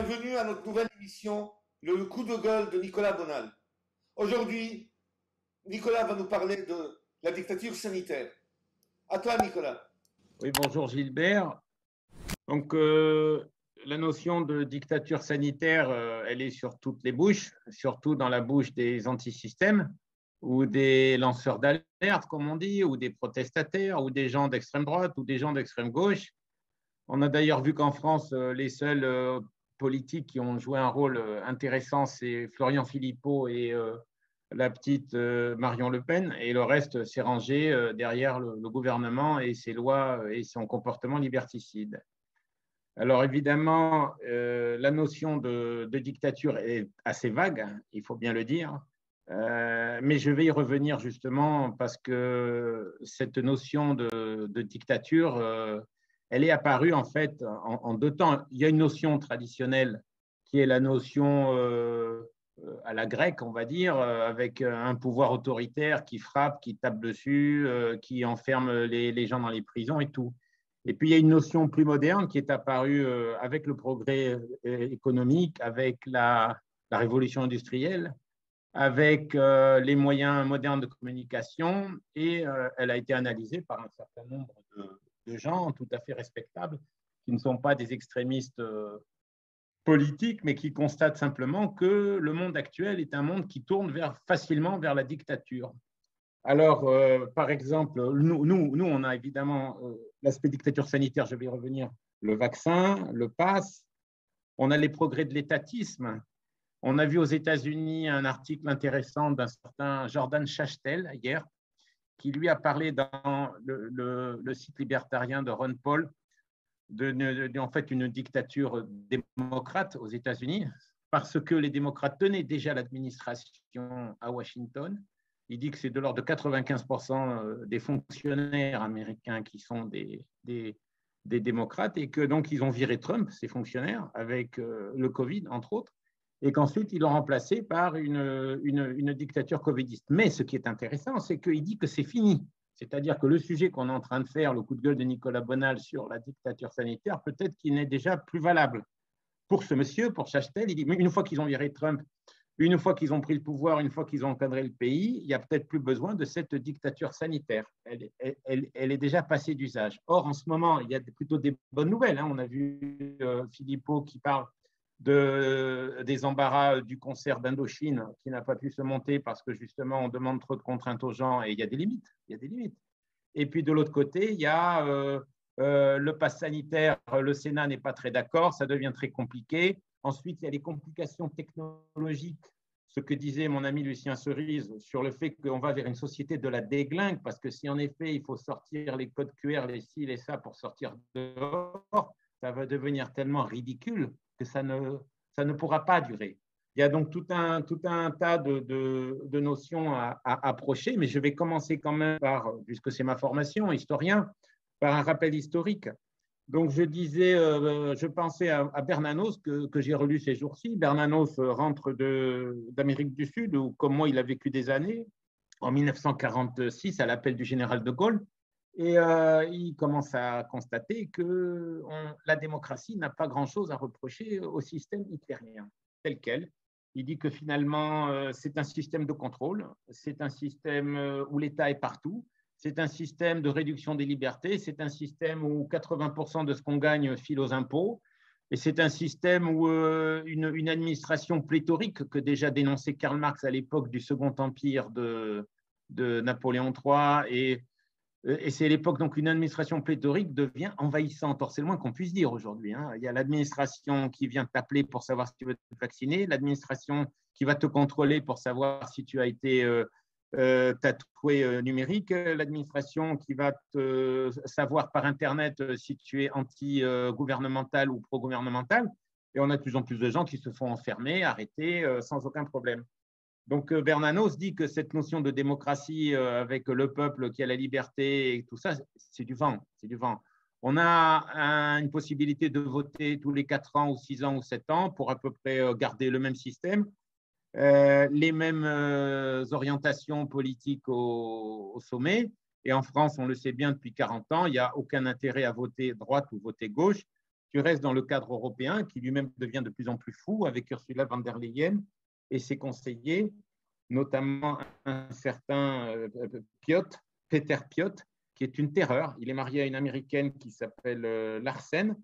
Bienvenue à notre nouvelle émission, le coup de gueule de Nicolas Bonal. Aujourd'hui, Nicolas va nous parler de la dictature sanitaire. À toi, Nicolas. Oui, bonjour Gilbert. Donc, la notion de dictature sanitaire, elle est sur toutes les bouches, surtout dans la bouche des antisystèmes ou des lanceurs d'alerte, comme on dit, ou des protestataires, ou des gens d'extrême droite, ou des gens d'extrême gauche. On a d'ailleurs vu qu'en France, les seuls politiques qui ont joué un rôle intéressant, c'est Florian Philippot et la petite Marion Le Pen, et le reste s'est rangé derrière le gouvernement et ses lois et son comportement liberticide. Alors évidemment, la notion de dictature est assez vague, il faut bien le dire, mais je vais y revenir justement parce que cette notion de dictature, elle est apparue en fait en deux temps. Il y a une notion traditionnelle qui est la notion à la grecque, on va dire, avec un pouvoir autoritaire qui frappe, qui tape dessus, qui enferme les gens dans les prisons et tout. Et puis, il y a une notion plus moderne qui est apparue avec le progrès économique, avec la révolution industrielle, avec les moyens modernes de communication, et elle a été analysée par un certain nombre de gens tout à fait respectables, qui ne sont pas des extrémistes politiques, mais qui constatent simplement que le monde actuel est un monde qui tourne facilement vers la dictature. Alors, par exemple, nous, on a évidemment l'aspect dictature sanitaire, je vais y revenir, le vaccin, le pass, on a les progrès de l'étatisme. On a vu aux États-Unis un article intéressant d'un certain Jordan Schachtel hier, qui lui a parlé dans le site libertarien de Ron Paul en fait une dictature démocrate aux États-Unis, parce que les démocrates tenaient déjà l'administration à Washington. Il dit que c'est de l'ordre de 95% des fonctionnaires américains qui sont des démocrates, et que donc ils ont viré Trump, ces fonctionnaires, avec le Covid, entre autres, et qu'ensuite ils l'ont remplacé par une dictature covidiste. Mais ce qui est intéressant, c'est qu'il dit que c'est fini. C'est-à-dire que le sujet qu'on est en train de faire, le coup de gueule de Nicolas Bonal sur la dictature sanitaire, peut-être qu'il n'est déjà plus valable. Pour ce monsieur, pour Schachtel, il dit, une fois qu'ils ont viré Trump, une fois qu'ils ont pris le pouvoir, une fois qu'ils ont encadré le pays, il n'y a peut-être plus besoin de cette dictature sanitaire. Elle est déjà passée d'usage. Or, en ce moment, il y a plutôt des bonnes nouvelles. On a vu Philippot qui parle des embarras du concert d'Indochine qui n'a pas pu se monter parce que justement on demande trop de contraintes aux gens, et il y a des limites. Il y a des limites. Et puis de l'autre côté, il y a le pass sanitaire. Le Sénat n'est pas très d'accord, ça devient très compliqué. Ensuite, il y a les complications technologiques, ce que disait mon ami Lucien Cerise sur le fait qu'on va vers une société de la déglingue, parce que si en effet il faut sortir les codes QR, les ci, les ça pour sortir dehors, ça va devenir tellement ridicule que ça ne pourra pas durer. Il y a donc tout un tas de notions à approcher, mais je vais commencer quand même par, puisque c'est ma formation, historien, par un rappel historique. Donc, je disais, je pensais à Bernanos, que j'ai relu ces jours-ci. Bernanos rentre d'Amérique du Sud, où, comme moi, il a vécu des années, en 1946, à l'appel du général de Gaulle. Et il commence à constater que la démocratie n'a pas grand-chose à reprocher au système hitlérien, tel quel. Il dit que finalement, c'est un système de contrôle, c'est un système où l'État est partout, c'est un système de réduction des libertés, c'est un système où 80% de ce qu'on gagne file aux impôts, et c'est un système où une administration pléthorique que déjà dénonçait Karl Marx à l'époque du Second Empire de Napoléon III, et c'est l'époque, donc une administration pléthorique devient envahissante. Or, c'est le moins qu'on puisse dire aujourd'hui. Il y a l'administration qui vient t'appeler pour savoir si tu veux te vacciner, l'administration qui va te contrôler pour savoir si tu as été tatoué numérique, l'administration qui va te savoir par Internet si tu es anti-gouvernemental ou pro-gouvernemental. Et on a de plus en plus de gens qui se font enfermer, arrêter sans aucun problème. Donc, Bernanos dit que cette notion de démocratie avec le peuple qui a la liberté et tout ça, c'est du vent. C'est du vent. On a une possibilité de voter tous les 4 ans ou 6 ans ou 7 ans pour à peu près garder le même système, les mêmes orientations politiques au sommet. Et en France, on le sait bien depuis 40 ans, il n'y a aucun intérêt à voter droite ou voter gauche. tu restes dans le cadre européen qui lui-même devient de plus en plus fou avec Ursula von der Leyen et ses conseillers, notamment un certain Peter Piot, qui est une terreur. Il est marié à une Américaine qui s'appelle Larsen.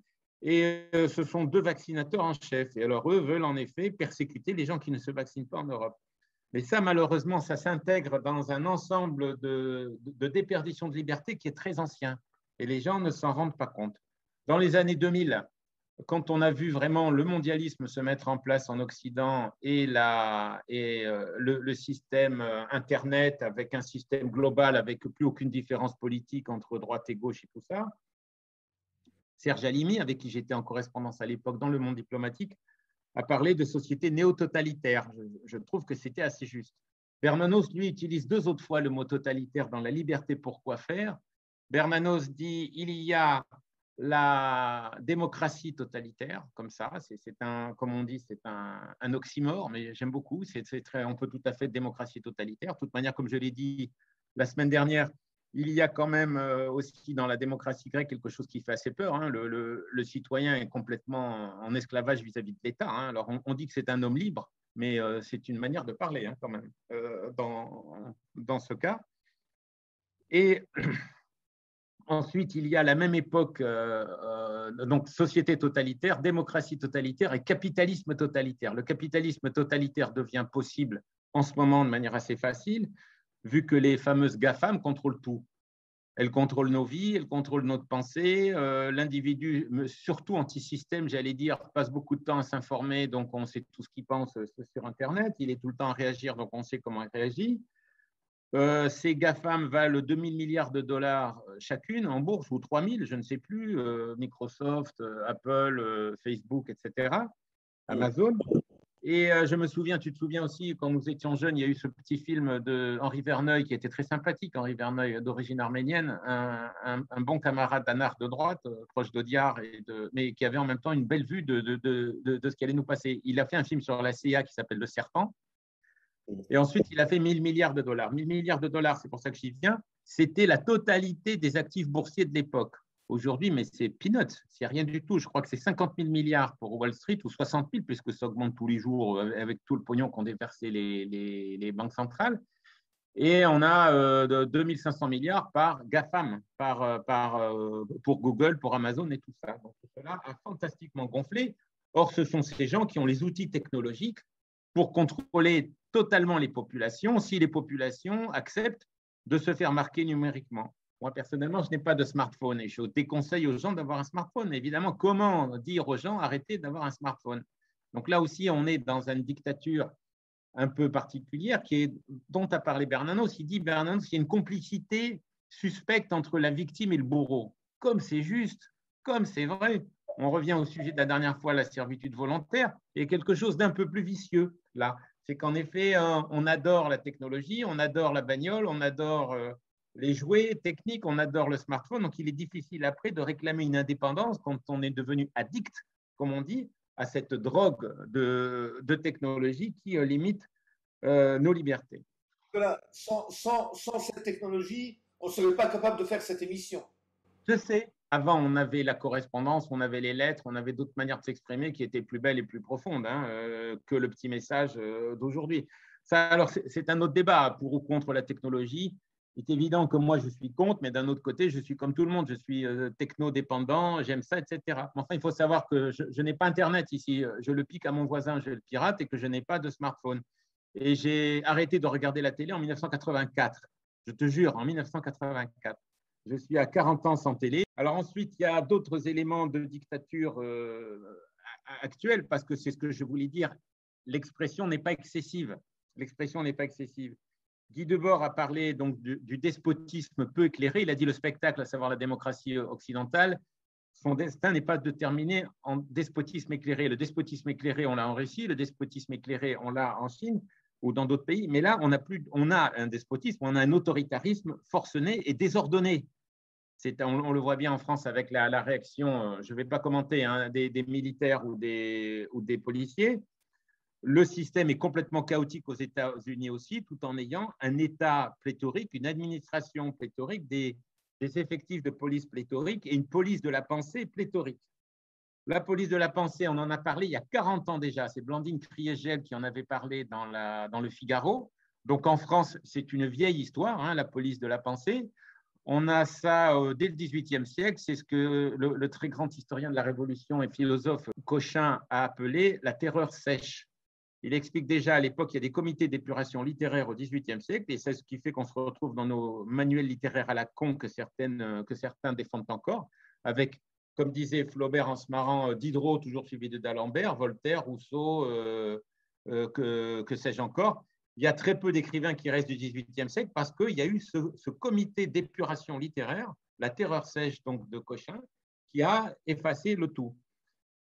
Et ce sont deux vaccinateurs en chef. Et alors, eux veulent en effet persécuter les gens qui ne se vaccinent pas en Europe. Mais ça, malheureusement, ça s'intègre dans un ensemble de déperdition de liberté qui est très ancien. Et les gens ne s'en rendent pas compte. Dans les années 2000, quand on a vu vraiment le mondialisme se mettre en place en Occident et le système Internet avec un système global avec plus aucune différence politique entre droite et gauche et tout ça, Serge Halimi, avec qui j'étais en correspondance à l'époque dans le monde diplomatique, a parlé de société néo-totalitaire. Je trouve que c'était assez juste. Bernanos, lui, utilise 2 autres fois le mot totalitaire dans La liberté, pourquoi faire. Bernanos dit il y a la démocratie totalitaire, comme ça, comme on dit, c'est un oxymore, mais j'aime beaucoup, on peut tout à fait démocratie totalitaire. De toute manière, comme je l'ai dit la semaine dernière, il y a quand même aussi dans la démocratie grecque quelque chose qui fait assez peur. Hein. Le citoyen est complètement en esclavage vis-à-vis de l'État. Hein. Alors on dit que c'est un homme libre, mais c'est une manière de parler hein, quand même dans ce cas. Et ensuite, il y a à la même époque donc société totalitaire, démocratie totalitaire et capitalisme totalitaire. Le capitalisme totalitaire devient possible en ce moment de manière assez facile, vu que les fameuses GAFAM contrôlent tout. Elles contrôlent nos vies, elles contrôlent notre pensée. L'individu, surtout anti-système, j'allais dire, passe beaucoup de temps à s'informer, donc on sait tout ce qu'il pense sur Internet. Il est tout le temps à réagir, donc on sait comment il réagit. Ces GAFAM valent 2000 milliards de dollars chacune en bourse, ou 3000, je ne sais plus, Microsoft, Apple, Facebook, etc., Amazon. Et je me souviens, tu te souviens aussi, quand nous étions jeunes, il y a eu ce petit film de Henri Verneuil qui était très sympathique, Henri Verneuil d'origine arménienne, un bon camarade d'Anard de droite, proche d'Audiard, mais qui avait en même temps une belle vue de ce qui allait nous passer. Il a fait un film sur la CIA qui s'appelle Le Serpent. Et ensuite, il a fait 1000 milliards de dollars. 1000 milliards de dollars, c'est pour ça que j'y viens, c'était la totalité des actifs boursiers de l'époque. Aujourd'hui, mais c'est peanuts, c'est rien du tout. Je crois que c'est 50 000 milliards pour Wall Street ou 60 000, puisque ça augmente tous les jours avec tout le pognon qu'ont déversé les banques centrales. Et on a 2500 milliards par GAFAM, pour Google, pour Amazon et tout ça. Donc, cela a fantastiquement gonflé. Or, ce sont ces gens qui ont les outils technologiques pour contrôler totalement les populations, si les populations acceptent de se faire marquer numériquement. Moi, personnellement, je n'ai pas de smartphone et je déconseille aux gens d'avoir un smartphone. Évidemment, comment dire aux gens arrêtez d'avoir un smartphone? Donc là aussi, on est dans une dictature un peu particulière dont a parlé Bernanos. Il dit, Bernanos, il y a une complicité suspecte entre la victime et le bourreau. Comme c'est juste, comme c'est vrai. On revient au sujet de la dernière fois, la servitude volontaire, et quelque chose d'un peu plus vicieux là. C'est qu'en effet, on adore la technologie, on adore la bagnole, on adore les jouets techniques, on adore le smartphone. Donc, il est difficile après de réclamer une indépendance quand on est devenu addict, comme on dit, à cette drogue de technologie qui limite nos libertés. Voilà. Sans cette technologie, on ne serait pas capable de faire cette émission. Je sais. Avant, on avait la correspondance, on avait les lettres, on avait d'autres manières de s'exprimer qui étaient plus belles et plus profondes hein, que le petit message d'aujourd'hui. Ça, alors, c'est un autre débat pour ou contre la technologie. Il est évident que moi, je suis contre, mais d'un autre côté, je suis comme tout le monde. Je suis techno-dépendant, j'aime ça, etc. Mais enfin, il faut savoir que je n'ai pas Internet ici. Je le pique à mon voisin, je le pirate et que je n'ai pas de smartphone. Et j'ai arrêté de regarder la télé en 1984. Je te jure, en 1984. Je suis à 40 ans sans télé. Alors ensuite, il y a d'autres éléments de dictature actuelle, parce que c'est ce que je voulais dire. L'expression n'est pas excessive. L'expression n'est pas excessive. Guy Debord a parlé donc du despotisme peu éclairé. Il a dit le spectacle, à savoir la démocratie occidentale, son destin n'est pas déterminé en despotisme éclairé. Le despotisme éclairé, on l'a en Russie, le despotisme éclairé, on l'a en Chine ou dans d'autres pays. Mais là, on a un despotisme, on a un autoritarisme forcené et désordonné. On le voit bien en France avec la réaction, je ne vais pas commenter, hein, des militaires ou des policiers. Le système est complètement chaotique aux États-Unis aussi, tout en ayant un État pléthorique, une administration pléthorique, des effectifs de police pléthoriques et une police de la pensée pléthorique. La police de la pensée, on en a parlé il y a 40 ans déjà. C'est Blandine Kriegel qui en avait parlé dans le Figaro. Donc en France, c'est une vieille histoire, hein, la police de la pensée. On a ça dès le XVIIIe siècle. C'est ce que le très grand historien de la Révolution et philosophe Cochin a appelé la terreur sèche. Il explique déjà à l'époque qu'il y a des comités d'épuration littéraire au XVIIIe siècle, et c'est ce qui fait qu'on se retrouve dans nos manuels littéraires à la con que certains défendent encore, avec, comme disait Flaubert en se marrant, Diderot toujours suivi de d'Alembert, Voltaire, Rousseau, que sais-je encore. Il y a très peu d'écrivains qui restent du XVIIIe siècle parce qu'il y a eu ce comité d'épuration littéraire, la terreur sèche donc de Cochin, qui a effacé le tout.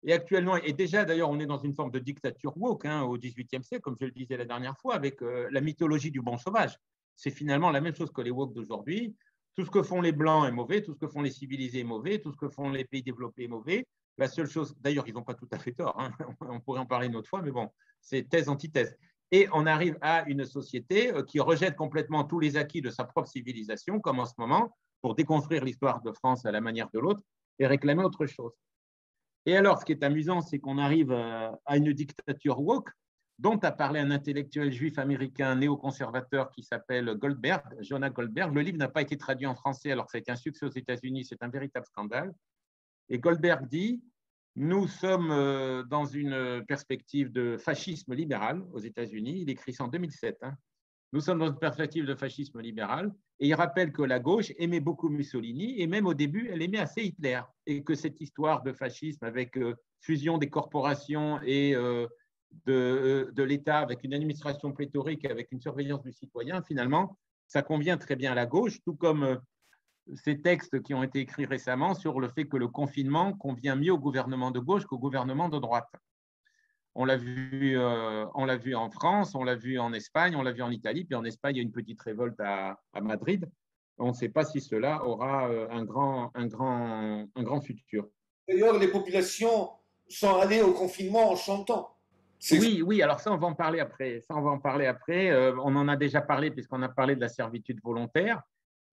Et actuellement, et déjà d'ailleurs, on est dans une forme de dictature woke hein, au XVIIIe siècle, comme je le disais la dernière fois, avec la mythologie du bon sauvage. C'est finalement la même chose que les woke d'aujourd'hui. Tout ce que font les Blancs est mauvais, tout ce que font les civilisés est mauvais, tout ce que font les pays développés est mauvais. La seule chose, d'ailleurs, ils n'ont pas tout à fait tort, hein, on pourrait en parler une autre fois, mais bon, c'est thèse, antithèse. Et on arrive à une société qui rejette complètement tous les acquis de sa propre civilisation, comme en ce moment, pour déconstruire l'histoire de France à la manière de l'autre et réclamer autre chose. Et alors, ce qui est amusant, c'est qu'on arrive à une dictature woke dont a parlé un intellectuel juif américain néoconservateur qui s'appelle Goldberg, Jonah Goldberg. Le livre n'a pas été traduit en français alors que ça a été un succès aux États-Unis, c'est un véritable scandale. Et Goldberg dit, nous sommes dans une perspective de fascisme libéral aux États-Unis. Il écrit ça en 2007. Hein. Nous sommes dans une perspective de fascisme libéral et il rappelle que la gauche aimait beaucoup Mussolini et même au début, elle aimait assez Hitler et que cette histoire de fascisme avec fusion des corporations et de l'État avec une administration pléthorique, avec une surveillance du citoyen, finalement, ça convient très bien à la gauche, tout comme ces textes qui ont été écrits récemment sur le fait que le confinement convient mieux au gouvernement de gauche qu'au gouvernement de droite. On l'a vu en France, on l'a vu en Espagne, on l'a vu en Italie, puis en Espagne, il y a une petite révolte à Madrid. On ne sait pas si cela aura un grand futur. D'ailleurs, les populations sont allées au confinement en chantant. Oui, alors ça, on va en parler après. On en a déjà parlé puisqu'on a parlé de la servitude volontaire.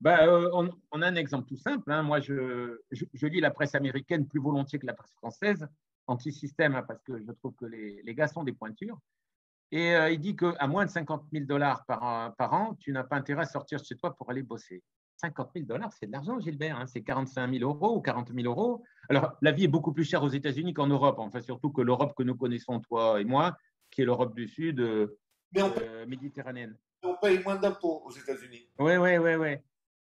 On a un exemple tout simple. Hein. Moi, je lis la presse américaine plus volontiers que la presse française, anti-système, hein, parce que je trouve que les gars sont des pointures. Et il dit qu'à moins de $50 000 par an, tu n'as pas intérêt à sortir de chez toi pour aller bosser. $50 000, c'est de l'argent, Gilbert. Hein. C'est 45 000 € ou 40 000 €. Alors, la vie est beaucoup plus chère aux États-Unis qu'en Europe. Enfin, surtout que l'Europe que nous connaissons, toi et moi, qui est l'Europe du Sud, méditerranéenne. On paye moins d'impôts aux États-Unis. Oui.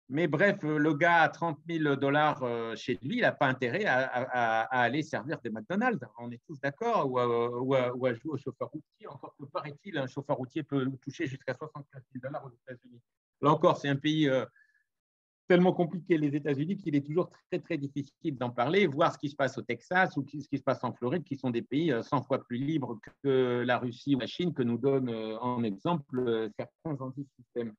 Mais bref, le gars à 30 000 $ chez lui, il n'a pas intérêt à aller servir des McDonald's. On est tous d'accord, ou à jouer au chauffeur routier. Encore que paraît-il, un chauffeur routier peut toucher jusqu'à 75 000 $ aux États-Unis. Là encore, c'est un pays tellement compliqué, les États-Unis, qu'il est toujours très, très difficile d'en parler, voir ce qui se passe au Texas ou ce qui se passe en Floride, qui sont des pays 100 fois plus libres que la Russie ou la Chine, que nous donnent en exemple certains antisystèmes.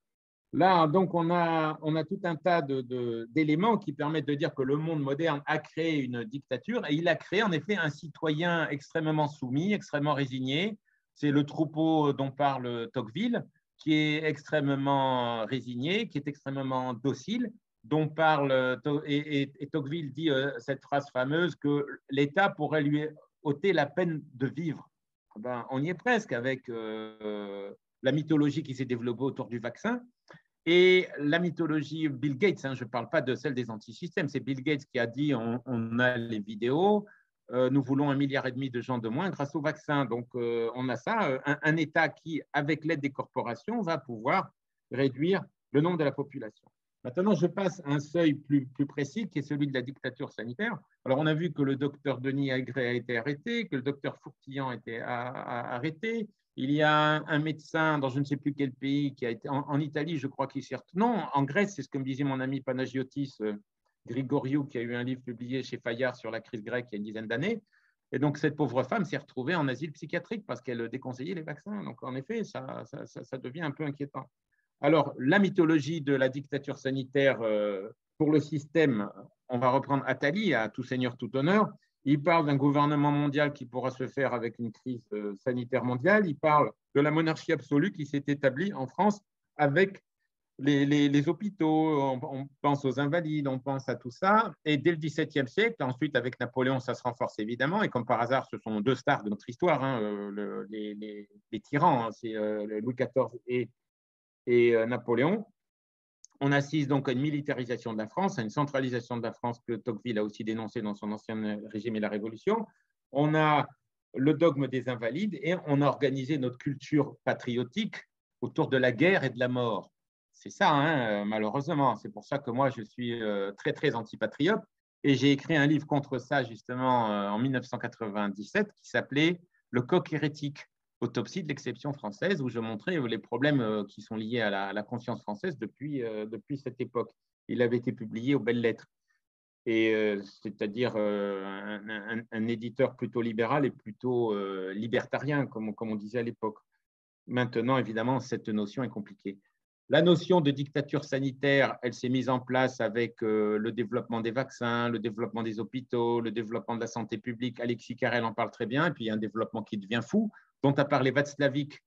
Là, donc, on a tout un tas d'éléments qui permettent de dire que le monde moderne a créé une dictature et il a créé en effet un citoyen extrêmement soumis, extrêmement résigné. C'est le troupeau dont parle Tocqueville, qui est extrêmement résigné, qui est extrêmement docile, dont parle, et Tocqueville dit cette phrase fameuse que l'État pourrait lui ôter la peine de vivre. On y est presque avec la mythologie qui s'est développée autour du vaccin. Et la mythologie Bill Gates, hein, je ne parle pas de celle des antisystèmes, c'est Bill Gates qui a dit on a les vidéos, nous voulons 1,5 milliard de gens de moins grâce au vaccin. Donc, on a ça, un État qui, avec l'aide des corporations, va pouvoir réduire le nombre de la population. Maintenant, je passe à un seuil plus précis qui est celui de la dictature sanitaire. Alors, on a vu que le docteur Denis Agré a été arrêté, que le docteur Fourtillan a été arrêté. Il y a un médecin dans je ne sais plus quel pays qui a été en Italie, je crois qu'il s'est non, en Grèce, c'est ce que me disait mon ami Panagiotis Grigoriou, qui a eu un livre publié chez Fayard sur la crise grecque il y a une dizaine d'années. Et donc, cette pauvre femme s'est retrouvée en asile psychiatrique parce qu'elle déconseillait les vaccins. Donc, en effet, ça devient un peu inquiétant. Alors, la mythologie de la dictature sanitaire pour le système, on va reprendre Attali, à tout seigneur, tout honneur. Il parle d'un gouvernement mondial qui pourra se faire avec une crise sanitaire mondiale. Il parle de la monarchie absolue qui s'est établie en France avec les hôpitaux, on pense aux invalides, on pense à tout ça. Et dès le XVIIe siècle, ensuite avec Napoléon, ça se renforce évidemment. Et comme par hasard, ce sont deux stars de notre histoire, hein, les tyrans, hein, c'est Louis XIV et Napoléon. On assiste donc à une militarisation de la France, à une centralisation de la France que Tocqueville a aussi dénoncé dans son ancien régime et la Révolution. On a le dogme des invalides et on a organisé notre culture patriotique autour de la guerre et de la mort. C'est ça, hein, malheureusement. C'est pour ça que moi, je suis très, très antipatriote. Et j'ai écrit un livre contre ça, justement, en 1997, qui s'appelait Le coq hérétique, autopsie de l'exception française, où je montrais les problèmes qui sont liés à la conscience française depuis cette époque. Il avait été publié aux Belles Lettres. Et c'est-à-dire un éditeur plutôt libéral et plutôt libertarien, comme on disait à l'époque. Maintenant, évidemment, cette notion est compliquée. La notion de dictature sanitaire, elle s'est mise en place avec le développement des vaccins, le développement des hôpitaux, le développement de la santé publique. Alexis Carrel en parle très bien. Et puis, il y a un développement qui devient fou, dont a parlé Václavic,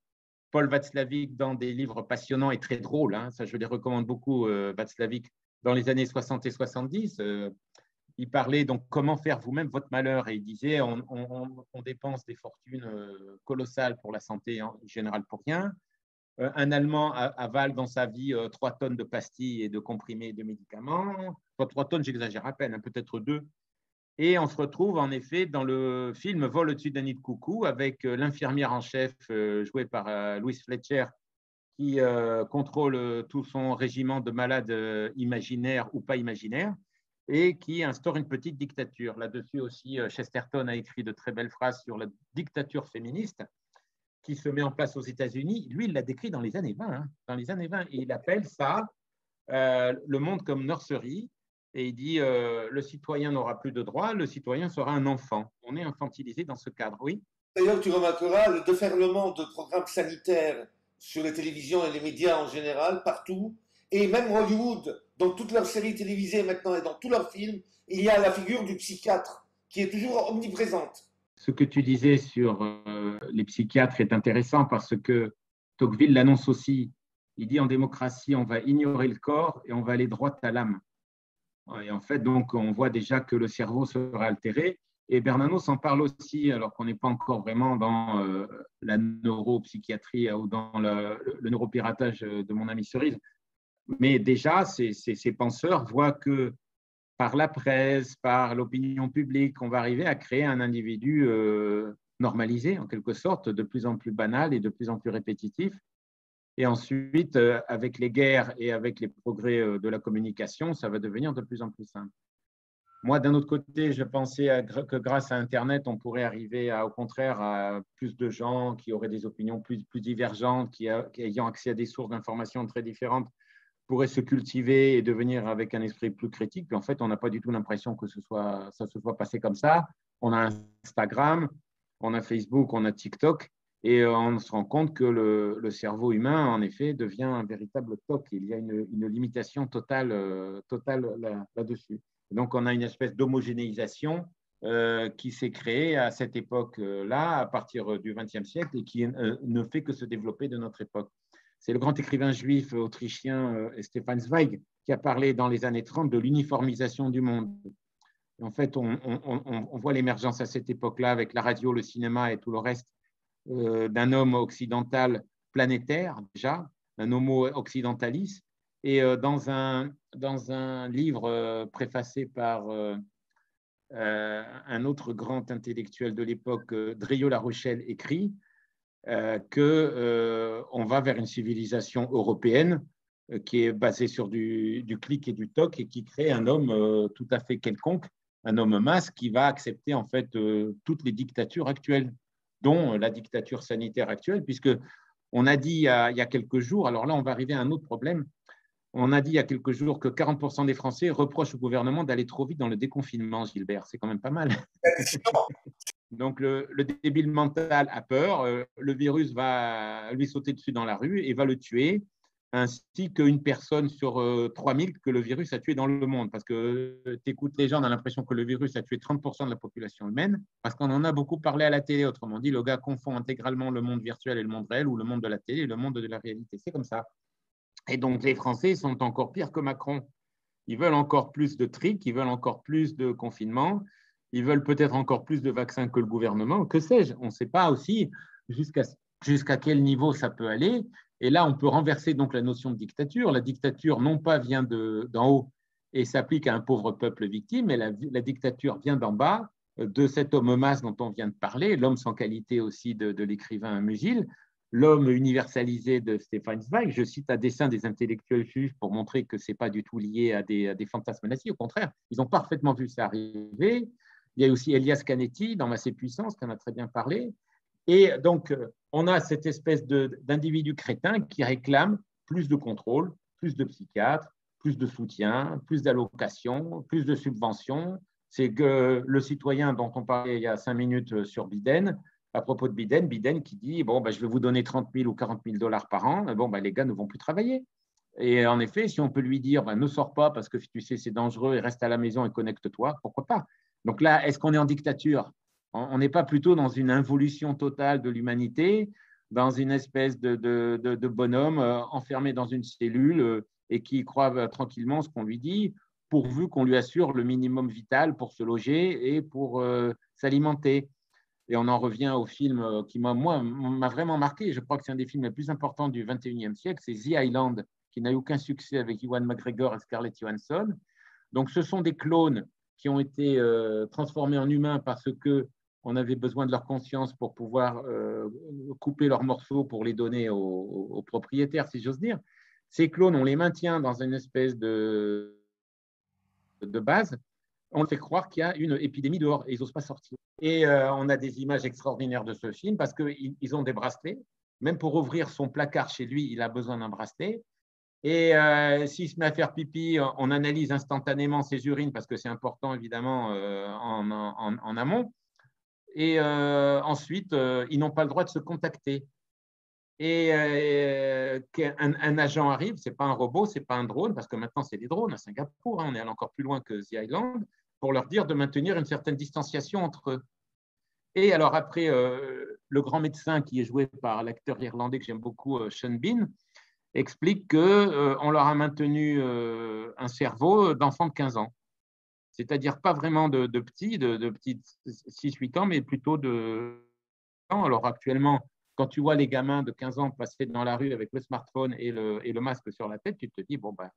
Paul Václavic, dans des livres passionnants et très drôles. Hein. Ça, je les recommande beaucoup, Václavic, dans les années 60 et 70. Il parlait donc comment faire vous-même votre malheur. Et il disait on dépense des fortunes colossales pour la santé en général pour rien. Un Allemand avale dans sa vie 3 tonnes de pastilles et de comprimés et de médicaments. Enfin, 3 tonnes, j'exagère à peine, hein, peut-être 2. Et on se retrouve en effet dans le film Vol au-dessus d'un nid de coucou avec l'infirmière en chef jouée par Louise Fletcher qui contrôle tout son régiment de malades imaginaires ou pas imaginaires et qui instaure une petite dictature. Là-dessus aussi, Chesterton a écrit de très belles phrases sur la dictature féministe qui se met en place aux États-Unis. Lui, il l'a décrit dans les années 20. Hein, dans les années 20 et il appelle ça le monde comme nurserie. Et il dit le citoyen n'aura plus de droits, le citoyen sera un enfant. On est infantilisé dans ce cadre, oui. D'ailleurs, tu remarqueras le déferlement de programmes sanitaires sur les télévisions et les médias en général, partout, et même Hollywood, dans toutes leurs séries télévisées maintenant et dans tous leurs films, il y a la figure du psychiatre qui est toujours omniprésente. Ce que tu disais sur les psychiatres est intéressant parce que Tocqueville l'annonce aussi. Il dit en démocratie, on va ignorer le corps et on va aller droit à l'âme. Et en fait, donc, on voit déjà que le cerveau sera altéré. Et Bernanos en parle aussi, alors qu'on n'est pas encore vraiment dans la neuropsychiatrie ou dans le neuropiratage de mon ami Cerise. Mais déjà, ces penseurs voient que par la presse, par l'opinion publique, on va arriver à créer un individu normalisé, en quelque sorte, de plus en plus banal et de plus en plus répétitif. Et ensuite, avec les guerres et avec les progrès de la communication, ça va devenir de plus en plus simple. Moi, d'un autre côté, je pensais que grâce à Internet, on pourrait arriver, au contraire, à plus de gens qui auraient des opinions plus divergentes, qui ayant accès à des sources d'informations très différentes, pourraient se cultiver et devenir avec un esprit plus critique. Puis en fait, on n'a pas du tout l'impression que ça se soit passé comme ça. On a Instagram, on a Facebook, on a TikTok, et on se rend compte que le cerveau humain, en effet, devient un véritable TOC. Il y a une limitation totale là-dessus. Donc, on a une espèce d'homogénéisation qui s'est créée à cette époque-là, à partir du XXe siècle, et qui ne fait que se développer de notre époque. C'est le grand écrivain juif autrichien Stefan Zweig qui a parlé dans les années 30 de l'uniformisation du monde. En fait, on voit l'émergence à cette époque-là avec la radio, le cinéma et tout le reste d'un homme occidental planétaire déjà, un homo occidentalis. Et dans un livre préfacé par un autre grand intellectuel de l'époque, Drieux-La Rochelle, écrit qu'on va vers une civilisation européenne qui est basée sur du clic et du toc et qui crée un homme tout à fait quelconque, un homme masse qui va accepter en fait toutes les dictatures actuelles, dont la dictature sanitaire actuelle, puisque on a dit il y a quelques jours, alors là on va arriver à un autre problème, on a dit il y a quelques jours que 40% des Français reprochent au gouvernement d'aller trop vite dans le déconfinement, Gilbert, c'est quand même pas mal. Donc, le débile mental a peur, le virus va lui sauter dessus dans la rue et va le tuer, ainsi qu'une personne sur 3000 que le virus a tué dans le monde. Parce que tu écoutes les gens, on a l'impression que le virus a tué 30% de la population humaine, parce qu'on en a beaucoup parlé à la télé. Autrement dit, le gars confond intégralement le monde virtuel et le monde réel, ou le monde de la télé et le monde de la réalité. C'est comme ça. Et donc, les Français sont encore pires que Macron. Ils veulent encore plus de tricks, ils veulent encore plus de confinement, ils veulent peut-être encore plus de vaccins que le gouvernement, que sais-je. On ne sait pas aussi jusqu'à quel niveau ça peut aller. Et là, on peut renverser donc la notion de dictature. La dictature, non pas vient d'en haut et s'applique à un pauvre peuple victime, mais la dictature vient d'en bas, de cet homme masse dont on vient de parler, l'homme sans qualité aussi de l'écrivain Mugil, l'homme universalisé de Stefan Zweig. Je cite un dessin des intellectuels juifs pour montrer que ce n'est pas du tout lié à des fantasmes nazis. Au contraire, ils ont parfaitement vu ça arriver. Il y a aussi Elias Canetti dans Masse et Puissance, qui en a très bien parlé. Et donc, on a cette espèce d'individu crétin qui réclame plus de contrôle, plus de psychiatres, plus de soutien, plus d'allocations, plus de subventions. C'est que le citoyen dont on parlait il y a 5 minutes sur Biden, à propos de Biden qui dit bon, ben, je vais vous donner 30 000 ou 40 000 dollars par an, bon, ben, les gars ne vont plus travailler. Et en effet, si on peut lui dire ben, ne sors pas parce que tu sais c'est dangereux et reste à la maison et connecte-toi, pourquoi pas? Donc là, est-ce qu'on est en dictature? On n'est pas plutôt dans une involution totale de l'humanité, dans une espèce de bonhomme enfermé dans une cellule et qui croit tranquillement ce qu'on lui dit, pourvu qu'on lui assure le minimum vital pour se loger et pour s'alimenter. Et on en revient au film qui m'a vraiment marqué. Je crois que c'est un des films les plus importants du 21e siècle, c'est The Island, qui n'a eu aucun succès avec Ewan McGregor et Scarlett Johansson. Donc, ce sont des clones qui ont été transformés en humains parce que on avait besoin de leur conscience pour pouvoir couper leurs morceaux pour les donner aux propriétaires, si j'ose dire. Ces clones, on les maintient dans une espèce de base. On fait croire qu'il y a une épidémie dehors et ils n'osent pas sortir. Et on a des images extraordinaires de ce film parce qu'ils ont des bracelets. Même pour ouvrir son placard chez lui, il a besoin d'un bracelet. Et s'il se met à faire pipi, on analyse instantanément ses urines parce que c'est important évidemment en amont. Et ensuite, ils n'ont pas le droit de se contacter. Et un agent arrive, ce n'est pas un robot, ce n'est pas un drone, parce que maintenant c'est des drones à Singapour, hein, on est allé encore plus loin que The Island, pour leur dire de maintenir une certaine distanciation entre eux. Et alors après, le grand médecin qui est joué par l'acteur irlandais que j'aime beaucoup, Sean Bean, explique qu'on leur a maintenu un cerveau d'enfant de 15 ans. C'est-à-dire pas vraiment de petits, de petits 6-8 ans, mais plutôt de... Alors actuellement, quand tu vois les gamins de 15 ans passer dans la rue avec le smartphone et le masque sur la tête, tu te dis, bon, ben,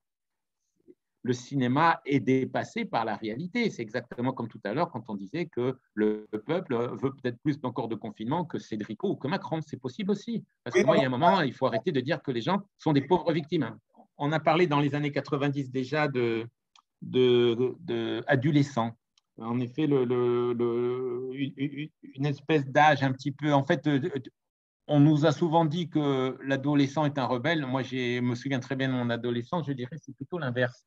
le cinéma est dépassé par la réalité. C'est exactement comme tout à l'heure quand on disait que le peuple veut peut-être plus encore de confinement que Cédrico ou que Macron. C'est possible aussi. Parce que moi, il y a un moment, il faut arrêter de dire que les gens sont des pauvres victimes. On a parlé dans les années 90 déjà d'adolescents. En effet, une espèce d'âge un petit peu. En fait, on nous a souvent dit que l'adolescent est un rebelle. Moi, je me souviens très bien de mon adolescence. Je dirais que c'est plutôt l'inverse.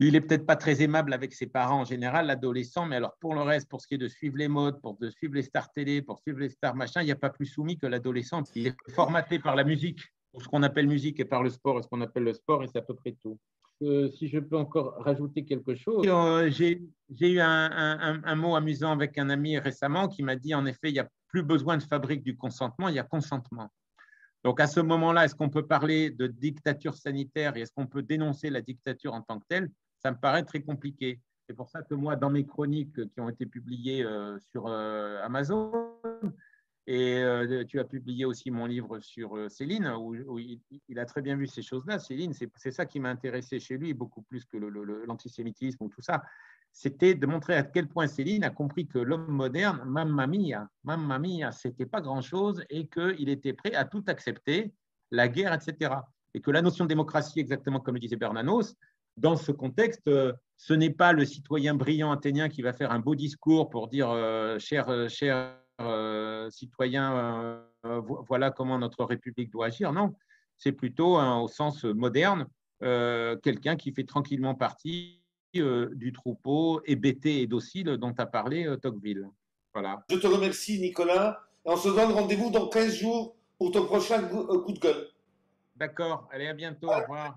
Il est peut-être pas très aimable avec ses parents en général, l'adolescent, mais alors pour le reste, pour ce qui est de suivre les modes, pour de suivre les stars télé, pour suivre les stars machin, il n'y a pas plus soumis que l'adolescent. Il est formaté par la musique, ou ce qu'on appelle musique, et par le sport, et ce qu'on appelle le sport, et c'est à peu près tout. Si je peux encore rajouter quelque chose, j'ai eu un mot amusant avec un ami récemment qui m'a dit, en effet, il n'y a plus besoin de fabrique du consentement, il y a consentement. Donc à ce moment-là, est-ce qu'on peut parler de dictature sanitaire et est-ce qu'on peut dénoncer la dictature en tant que telle? Ça me paraît très compliqué. C'est pour ça que moi, dans mes chroniques qui ont été publiées sur Amazon, et tu as publié aussi mon livre sur Céline, où il a très bien vu ces choses-là. Céline, c'est ça qui m'a intéressé chez lui, beaucoup plus que l'antisémitisme ou tout ça. C'était de montrer à quel point Céline a compris que l'homme moderne, mamma mia, c'était pas grand-chose et qu'il était prêt à tout accepter, la guerre, etc. Et que la notion de démocratie, exactement comme le disait Bernanos, dans ce contexte, ce n'est pas le citoyen brillant athénien qui va faire un beau discours pour dire cher citoyen, voilà comment notre République doit agir. Non, c'est plutôt au sens moderne, quelqu'un qui fait tranquillement partie du troupeau hébété et docile dont a parlé Tocqueville. Voilà. Je te remercie, Nicolas. Et on se donne rendez-vous dans 15 jours pour ton prochain coup de gueule. D'accord. Allez, à bientôt. Au revoir.